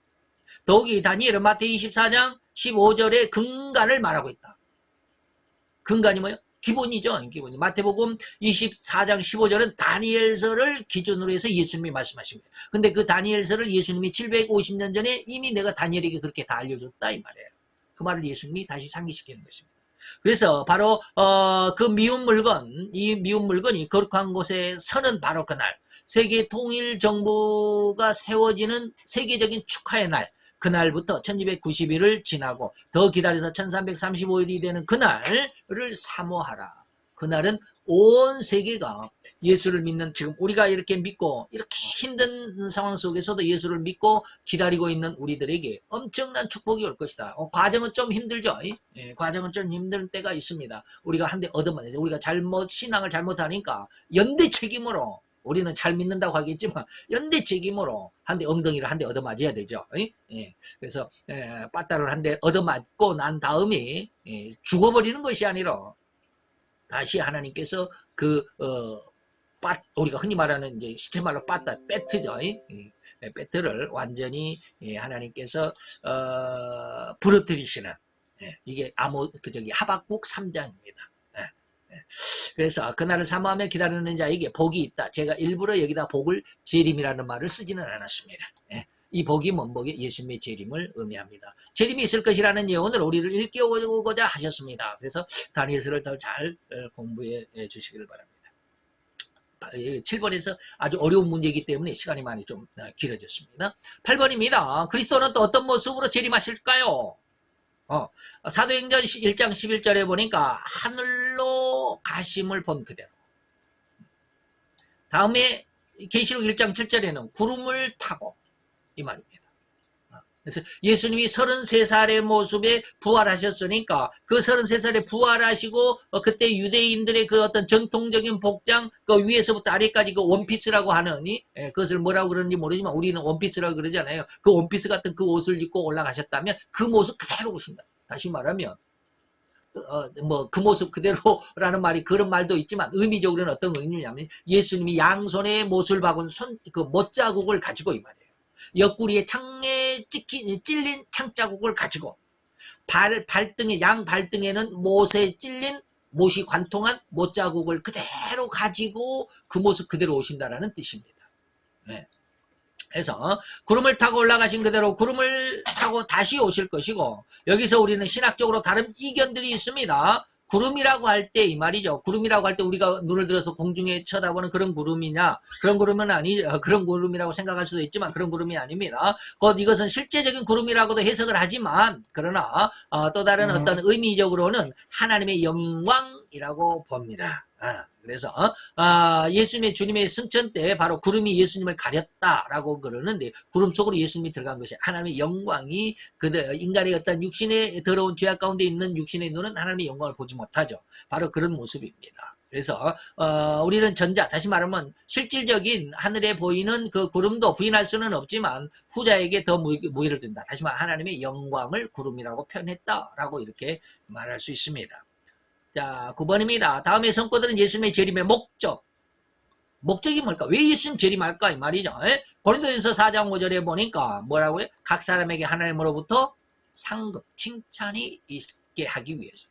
더욱이 다니엘은 마태복음 24장 15절의 근간을 말하고 있다. 근간이 뭐예요? 기본이죠. 기본이. 마태복음 24장 15절은 다니엘서를 기준으로 해서 예수님이 말씀하십니다. 근데 그 다니엘서를 예수님이 750년 전에 이미 내가 다니엘에게 그렇게 다 알려줬다 이 말이에요. 그 말을 예수님이 다시 상기시키는 것입니다. 그래서 바로 그 미운 물건, 이 미운 물건이 거룩한 곳에 서는 바로 그날, 세계 통일 정부가 세워지는 세계적인 축하의 날, 그날부터 1290일을 지나고 더 기다려서 1335일이 되는 그날을 사모하라. 그날은 온 세계가 예수를 믿는, 지금 우리가 이렇게 믿고 이렇게 힘든 상황 속에서도 예수를 믿고 기다리고 있는 우리들에게 엄청난 축복이 올 것이다. 과정은 좀 힘들죠. 예, 과정은 좀 힘든 때가 있습니다. 우리가 한 대 얻어맞아서 우리가 신앙을 잘못하니까 연대 책임으로, 우리는 잘 믿는다고 하겠지만 연대 책임으로 한 대 엉덩이를 한 대 얻어맞아야 되죠. 예, 그래서 빠따를 한 대 얻어맞고 난 다음에 죽어버리는 것이 아니라 다시 하나님께서 우리가 흔히 말하는 이제 시체말로 배트죠. 배트를 완전히 하나님께서 부러뜨리시는, 이게 하박국 3장입니다. 그래서 그날을 사모하며 기다리는 자에게 복이 있다. 제가 일부러 여기다 복을 재림이라는 말을 쓰지는 않았습니다. 이 복이 뭔 복이? 예수님의 재림을 의미합니다. 재림이 있을 것이라는 예언을 우리를 일깨우고자 하셨습니다. 그래서 다니엘서를 더 잘 공부해 주시기를 바랍니다. 7번에서 아주 어려운 문제이기 때문에 시간이 많이 좀 길어졌습니다. 8번입니다. 그리스도는 또 어떤 모습으로 재림하실까요? 사도행전 1장 11절에 보니까 하늘로 가심을 본 그대로. 다음에 계시록 1장 7절에는 구름을 타고, 이 말입니다. 그래서 예수님이 33살의 모습에 부활하셨으니까 그 33살에 부활하시고 그때 유대인들의 그 어떤 전통적인 복장, 그 위에서부터 아래까지 그 원피스라고 하느니, 그것을 뭐라고 그러는지 모르지만 우리는 원피스라고 그러잖아요. 그 원피스 같은 그 옷을 입고 올라가셨다면 그 모습 그대로 오신다. 다시 말하면 그 모습 그대로라는 말이 그런 말도 있지만 의미적으로는 어떤 의미냐면 예수님이 양손에 못을 박은 그 못자국을 가지고 이 말이에요. 옆구리에 창에 찔린 창자국을 가지고 발등에, 양 발등에는 못에 찔린, 못이 관통한 못자국을 그대로 가지고 그 모습 그대로 오신다라는 뜻입니다. 그래서 구름을 타고 올라가신 그대로 구름을 타고 다시 오실 것이고, 여기서 우리는 신학적으로 다른 이견들이 있습니다. 구름이라고 할 때 이 말이죠. 구름이라고 할 때 우리가 눈을 들어서 공중에 쳐다보는 그런 구름이냐? 그런 구름은 그런 구름이라고 생각할 수도 있지만 그런 구름이 아닙니다. 곧 이것은 실제적인 구름이라고도 해석을 하지만, 그러나 또 다른 어떤 의미적으로는 하나님의 영광이라고 봅니다. 그래서 예수님의 주님의 승천 때 바로 구름이 예수님을 가렸다라고 그러는데, 구름 속으로 예수님이 들어간 것이 하나님의 영광이, 인간의 어떤 육신의 더러운 죄악 가운데 있는 육신의 눈은 하나님의 영광을 보지 못하죠. 바로 그런 모습입니다. 그래서 우리는 다시 말하면 실질적인 하늘에 보이는 그 구름도 부인할 수는 없지만 후자에게 더 무게를 둔다. 다시 말하면 하나님의 영광을 구름이라고 표현했다라고 이렇게 말할 수 있습니다. 자, 9번입니다. 다음의 성과들은 예수님의 재림의 목적이 뭘까? 왜 예수님 재림할까? 이 말이죠. 고린도전서 4장 5절에 보니까 뭐라고요? 각 사람에게 하나님으로부터 상급, 칭찬이 있게 하기 위해서.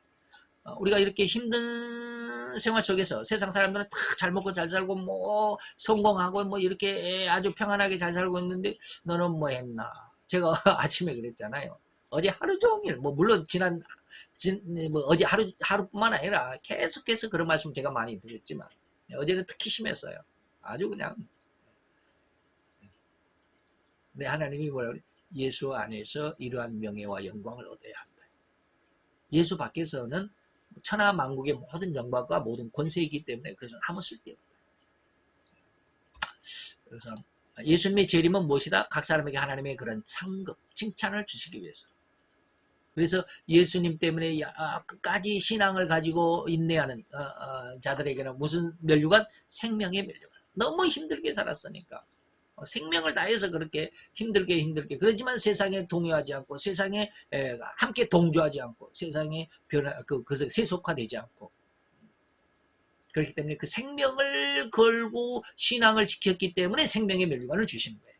우리가 이렇게 힘든 생활 속에서 세상 사람들은 다 잘 먹고 잘 살고 뭐 성공하고 뭐 이렇게 아주 평안하게 잘 살고 있는데 너는 뭐 했나? 제가 아침에 그랬잖아요. 어제 하루 종일, 물론 어제 하루뿐만 아니라 계속해서 그런 말씀 제가 많이 드렸지만, 어제는 특히 심했어요. 아주 그냥. 근데 하나님이 뭐라고 그래? 예수 안에서 이러한 명예와 영광을 얻어야 한다. 예수 밖에서는 천하 만국의 모든 영광과 모든 권세이기 때문에 그것은 아무 쓸데없다. 그래서 예수님의 재림은 무엇이다? 각 사람에게 하나님의 그런 상급, 칭찬을 주시기 위해서. 그래서 예수님 때문에 끝까지 신앙을 가지고 인내하는 자들에게는 무슨 면류관? 생명의 면류관. 너무 힘들게 살았으니까. 생명을 다해서 그렇게 힘들게 그러지만 세상에 동요하지 않고, 세상에 함께 동조하지 않고, 세상에 그것에 세속화되지 않고, 그렇기 때문에 그 생명을 걸고 신앙을 지켰기 때문에 생명의 면류관을 주신 거예요.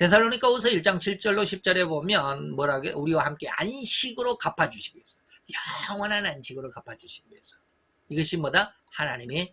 데살로니가후서 1장 7절로 10절에 보면 뭐라게 우리와 함께 안식으로 갚아주시기 위해서 영원한 안식으로 갚아주시기 위해서 이것이 뭐다? 하나님의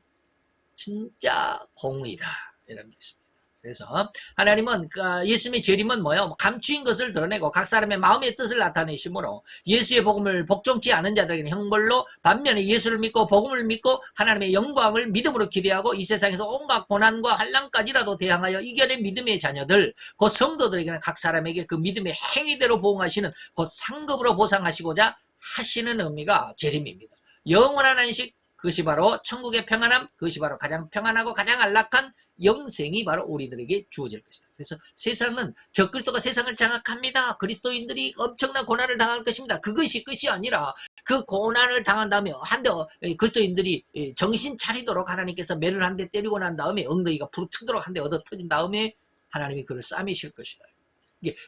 진짜 공의다 이런 게 있습니다. 그래서 하나님은 예수님의 재림은 뭐예요? 감추인 것을 드러내고 각 사람의 마음의 뜻을 나타내심으로 예수의 복음을 복종치 않은 자들에게는 형벌로 반면에 예수를 믿고 복음을 믿고 하나님의 영광을 믿음으로 기대하고 이 세상에서 온갖 고난과 환난까지라도 대항하여 이겨낸 믿음의 자녀들 곧 성도들에게는 각 사람에게 그 믿음의 행위대로 보응하시는 곧 상급으로 보상하시고자 하시는 의미가 재림입니다. 영원한 안식 그것이 바로 천국의 평안함 그것이 바로 가장 평안하고 가장 안락한 영생이 바로 우리들에게 주어질 것이다. 그래서 세상은 적그리스도가 세상을 장악합니다. 그리스도인들이 엄청난 고난을 당할 것입니다. 그것이 끝이 아니라 그 고난을 당한 다음에 한대 그리스도인들이 정신 차리도록 하나님께서 매를 한 대 때리고 난 다음에 엉덩이가 부르트도록 한 대 얻어 터진 다음에 하나님이 그를 싸매실 것이다.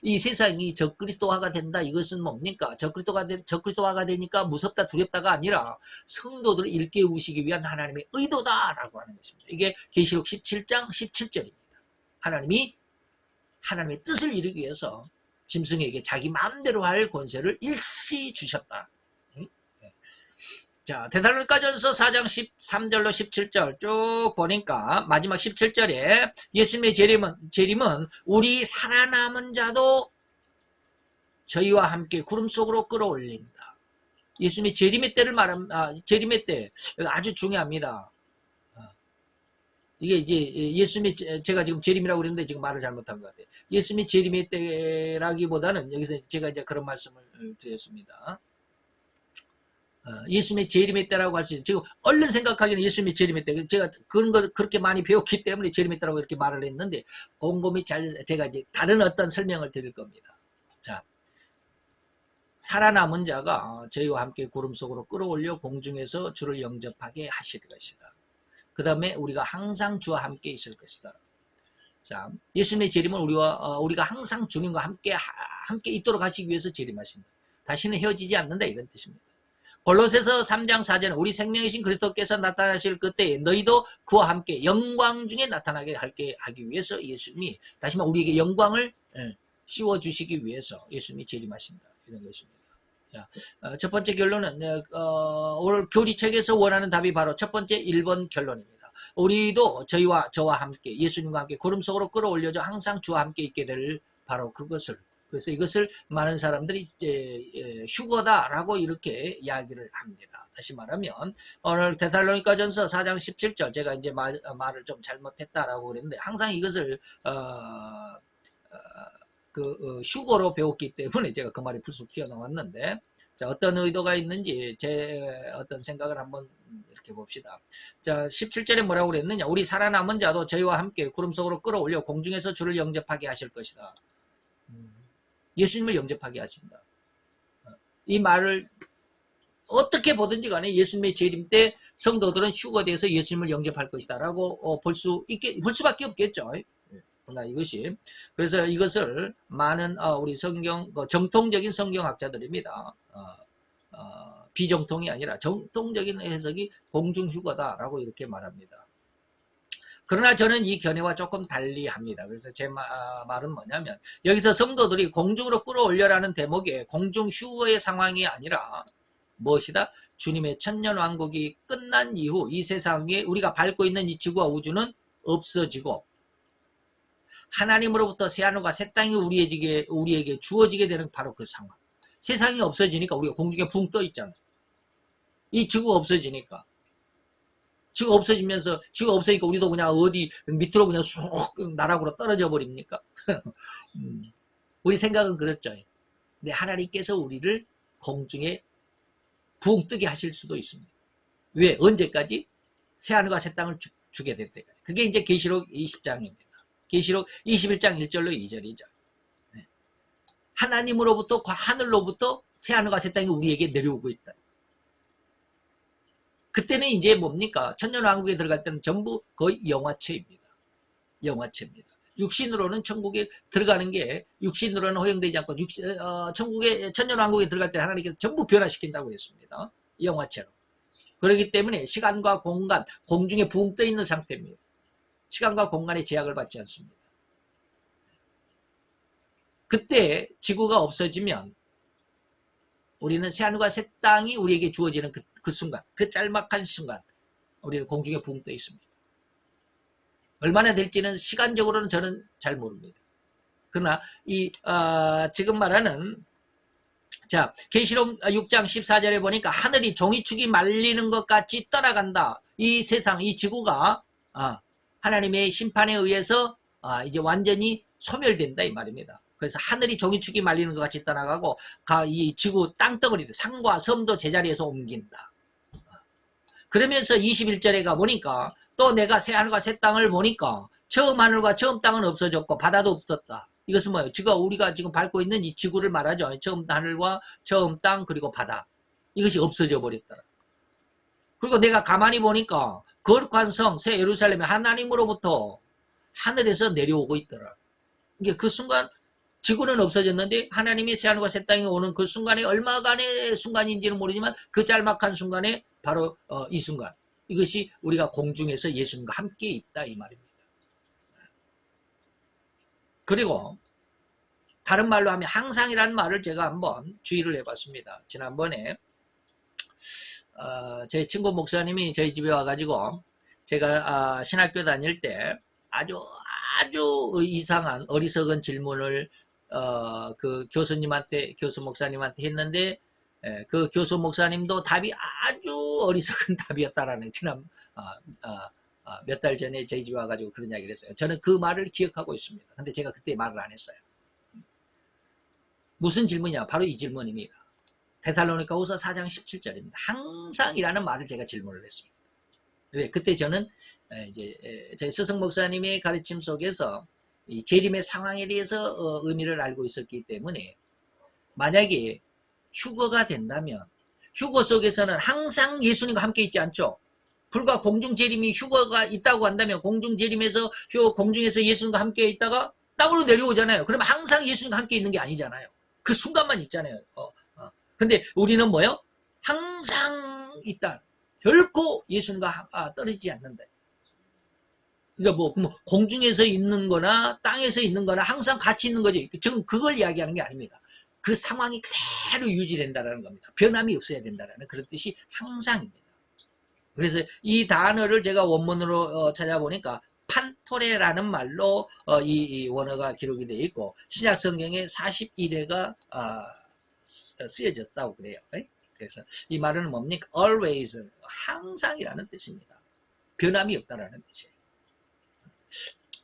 이 세상이 적그리스도화가 된다. 이것은 뭡니까? 적그리스도화가 되니까 무섭다, 두렵다가 아니라 성도들을 일깨우시기 위한 하나님의 의도다라고 하는 것입니다. 이게 계시록 17장 17절입니다. 하나님이 하나님의 뜻을 이루기 위해서 짐승에게 자기 마음대로 할 권세를 일시 주셨다. 자, 데살로니가전서 4장 13절로 17절 쭉 보니까 마지막 17절에 예수님의 재림은 우리 살아남은 자도 저희와 함께 구름 속으로 끌어올린다. 예수님의 재림의 때를 재림의 때 아주 중요합니다. 이게 이제 예수님의 제가 지금 재림이라고 그랬는데 지금 말을 잘못한 것 같아요. 예수님의 재림의 때라기보다는 여기서 제가 이제 그런 말씀을 드렸습니다. 예수님의 재림의 때라고 할 수 있어요. 지금 얼른 생각하기는 예수님의 재림의 때. 제가 그런 걸 그렇게 많이 배웠기 때문에 재림의 때라고 이렇게 말을 했는데 곰곰이 제가 이제 다른 어떤 설명을 드릴 겁니다. 자, 살아남은 자가 저희와 함께 구름 속으로 끌어올려 공중에서 주를 영접하게 하실 것이다. 그 다음에 우리가 항상 주와 함께 있을 것이다. 자, 예수님의 재림은 우리가 항상 주님과 함께 있도록 하시기 위해서 재림하신다. 다시는 헤어지지 않는다 이런 뜻입니다. 골로새서 3장 4절은 우리 생명이신 그리스도께서 나타나실 그때에 너희도 그와 함께 영광 중에 나타나게 하기 위해서 예수님이 다시 말해 우리에게 영광을 씌워주시기 위해서 예수님이 재림하신다. 이런 것입니다. 자, 첫 번째 결론은 오늘 교리책에서 원하는 답이 바로 첫 번째 1번 결론입니다. 우리도 저와 함께 예수님과 함께 구름 속으로 끌어올려져 항상 주와 함께 있게 될 바로 그것을 그래서 이것을 많은 사람들이 휴거다라고 이렇게 이야기를 합니다. 다시 말하면 오늘 데살로니가전서 4장 17절 제가 이제 말을 좀 잘못했다라고 그랬는데 항상 이것을 휴거로 배웠기 때문에 제가 그 말이 불쑥 튀어나왔는데 자, 어떤 의도가 있는지 제 어떤 생각을 한번 이렇게 봅시다. 자, 17절에 뭐라고 그랬느냐? 우리 살아남은 자도 저희와 함께 구름 속으로 끌어올려 공중에서 주를 영접하게 하실 것이다. 예수님을 영접하게 하신다. 이 말을 어떻게 보든지 간에 예수님의 재림 때 성도들은 휴거돼서 예수님을 영접할 것이다 라고 볼 수밖에 없겠죠. 그러나 이것이 그래서 이것을 많은 우리 정통적인 성경학자들입니다. 비정통이 아니라 정통적인 해석이 공중휴거다라고 이렇게 말합니다. 그러나 저는 이 견해와 조금 달리합니다. 그래서 제 말은 뭐냐면 여기서 성도들이 공중으로 끌어올려라는 대목에 공중휴거의 상황이 아니라 무엇이다? 주님의 천년왕국이 끝난 이후 이 세상에 우리가 밟고 있는 이 지구와 우주는 없어지고 하나님으로부터 새하늘과 새 땅이 우리에게 주어지게 되는 바로 그 상황. 세상이 없어지니까 우리가 공중에 붕 떠 있잖아요. 이 지구가 없어지니까. 지구가 없어지니까 우리도 그냥 어디 밑으로 그냥 쑥 나락으로 떨어져 버립니까? 우리 생각은 그렇죠. 근데 하나님께서 우리를 공중에 붕 뜨게 하실 수도 있습니다. 왜? 언제까지? 새하늘과 새 땅을 주게 될 때까지. 그게 이제 계시록 20장입니다. 계시록 21장 1절로 2절이죠. 하나님으로부터 하늘로부터 새하늘과 새 땅이 우리에게 내려오고 있다. 그때는 이제 뭡니까? 천년왕국에 들어갈 때는 전부 거의 영화체입니다. 영화체입니다. 육신으로는 천국에 들어가는 게 육신으로는 허용되지 않고 천국에 천년왕국에 들어갈 때 하나님께서 전부 변화시킨다고 했습니다. 영화체로. 그렇기 때문에 시간과 공간, 공중에 붕 떠 있는 상태입니다. 시간과 공간의 제약을 받지 않습니다. 그때 지구가 없어지면 우리는 새하늘과 새 땅이 우리에게 주어지는 그 순간, 그 짤막한 순간 우리는 공중에 붕 떠 있습니다. 얼마나 될지는 시간적으로는 저는 잘 모릅니다. 그러나 지금 말하는 자 계시록 6장 14절에 보니까 하늘이 종이축이 말리는 것 같이 떠나간다. 이 세상, 이 지구가 하나님의 심판에 의해서 이제 완전히 소멸된다 이 말입니다. 그래서 하늘이 종이축이 말리는 것 같이 떠나가고 이 지구 땅덩어리도 산과 섬도 제자리에서 옮긴다. 그러면서 21절에 가보니까 또 내가 새 하늘과 새 땅을 보니까 처음 하늘과 처음 땅은 없어졌고 바다도 없었다. 이것은 뭐예요? 우리가 지금 밟고 있는 이 지구를 말하죠. 처음 하늘과 처음 땅 그리고 바다. 이것이 없어져 버렸더라. 그리고 내가 가만히 보니까 거룩한 성 새 예루살렘이 하나님으로부터 하늘에서 내려오고 있더라. 이게 그 순간 지구는 없어졌는데 하나님이 새하늘과 새 땅에 오는 그 순간에 얼마간의 순간인지는 모르지만 그 짤막한 순간에 바로 이 순간 이것이 우리가 공중에서 예수님과 함께 있다 이 말입니다. 그리고 다른 말로 하면 항상이라는 말을 제가 한번 주의를 해봤습니다. 지난번에 제 친구 목사님이 저희 집에 와가지고 제가 신학교 다닐 때 아주 이상한 어리석은 질문을 그 교수 목사님한테 했는데 그 교수 목사님도 답이 아주 어리석은 답이었다라는 지난 몇 달 전에 저희 집에 와가지고 그런 이야기를 했어요. 저는 그 말을 기억하고 있습니다. 근데 제가 그때 말을 안 했어요. 무슨 질문이냐? 바로 이 질문입니다. 데살로니가후서 4장 17절입니다. 항상이라는 말을 제가 질문을 했습니다. 왜? 그때 저는 이제 저희 스승 목사님의 가르침 속에서 이 재림의 상황에 대해서 의미를 알고 있었기 때문에 만약에 휴거가 된다면 휴거 속에서는 항상 예수님과 함께 있지 않죠. 불과 공중재림이 휴거가 있다고 한다면 공중재림에서 공중에서 예수님과 함께 있다가 땅으로 내려오잖아요. 그러면 항상 예수님과 함께 있는 게 아니잖아요. 그 순간만 있잖아요. 근데 우리는 뭐요? 항상 있다. 결코 예수님과 떨어지지 않는다. 그러니까 뭐 공중에서 있는 거나 땅에서 있는 거나 항상 같이 있는 거지. 지금 그걸 이야기하는 게 아닙니다. 그 상황이 그대로 유지된다는 겁니다. 변함이 없어야 된다는 그런 뜻이 항상입니다. 그래서 이 단어를 제가 원문으로 찾아보니까 판토레라는 말로 이 원어가 기록이 되어 있고 신약 성경에 41회가 쓰여졌다고 그래요. 그래서 이 말은 뭡니까? always, 항상이라는 뜻입니다. 변함이 없다라는 뜻이에요.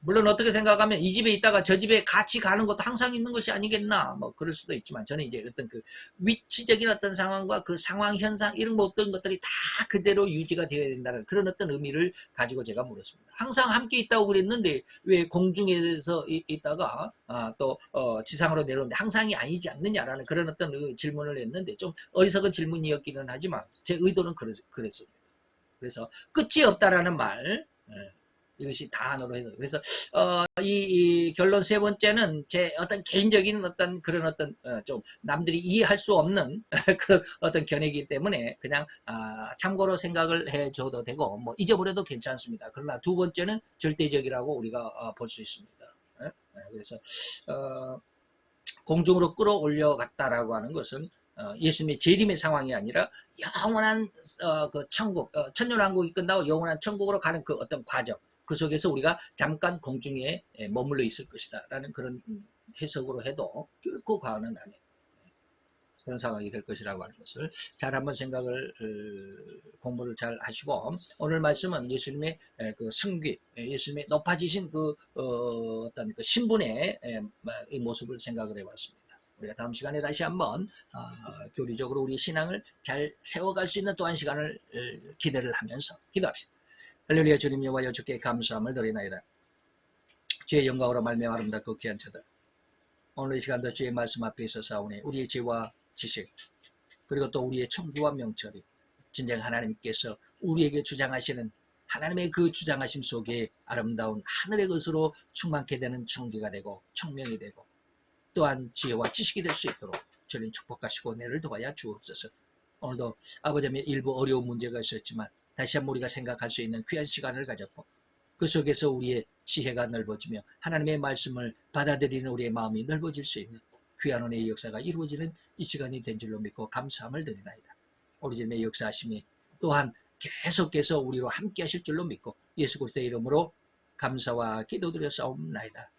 물론 어떻게 생각하면 이 집에 있다가 저 집에 같이 가는 것도 항상 있는 것이 아니겠나 뭐 그럴 수도 있지만 저는 이제 어떤 그 위치적인 어떤 상황과 그 상황 현상 이런 어떤 것들이 다 그대로 유지가 되어야 된다는 그런 어떤 의미를 가지고 제가 물었습니다. 항상 함께 있다고 그랬는데 왜 공중에서 있다가 또 지상으로 내려오는데 항상이 아니지 않느냐라는 그런 어떤 질문을 했는데 좀 어리석은 질문이었기는 하지만 제 의도는 그랬습니다. 그래서 끝이 없다라는 말 이것이 단어로 해서 그래서 이 결론 세 번째는 제 어떤 개인적인 어떤 그런 어떤 좀 남들이 이해할 수 없는 그런 어떤 견해이기 때문에 그냥 참고로 생각을 해줘도 되고 뭐 잊어버려도 괜찮습니다. 그러나 두 번째는 절대적이라고 우리가 볼 수 있습니다. 그래서 공중으로 끌어올려 갔다라고 하는 것은 예수님의 재림의 상황이 아니라 영원한 그 천국, 천년왕국이 끝나고 영원한 천국으로 가는 그 어떤 과정. 그 속에서 우리가 잠깐 공중에 머물러 있을 것이다 라는 그런 해석으로 해도 결코 과언은 아니에요. 그런 상황이 될 것이라고 하는 것을 잘 한번 생각을 공부를 잘 하시고 오늘 말씀은 예수님의 그 승귀, 예수님의 높아지신 그 어떤 그 신분의 이 모습을 생각을 해봤습니다. 우리가 다음 시간에 다시 한번 교리적으로 우리 신앙을 잘 세워갈 수 있는 또한 시간을 기대를 하면서 기도합시다. 할렐루야. 주님 여호와 주께 감사함을 드리나이다. 주의 영광으로 말미암아 아름답고 귀한 자들 오늘 이 시간도 주의 말씀 앞에 있어서오니 우리의 죄와 지식 그리고 또 우리의 청구와 명철이 진정 하나님께서 우리에게 주장하시는 하나님의 그 주장하심 속에 아름다운 하늘의 것으로 충만케 되는 청기가 되고 청명이 되고 또한 지혜와 지식이 될 수 있도록 주님 축복하시고 은혜를 도와야 주옵소서. 오늘도 아버지의 일부 어려운 문제가 있었지만 다시 한번 우리가 생각할 수 있는 귀한 시간을 가졌고 그 속에서 우리의 지혜가 넓어지며 하나님의 말씀을 받아들이는 우리의 마음이 넓어질 수 있는 귀한 은혜의 역사가 이루어지는 이 시간이 된 줄로 믿고 감사함을 드리나이다. 우리 주님의 역사하심이 또한 계속해서 우리로 함께 하실 줄로 믿고 예수 그리스도의 이름으로 감사와 기도드려 싸움나이다.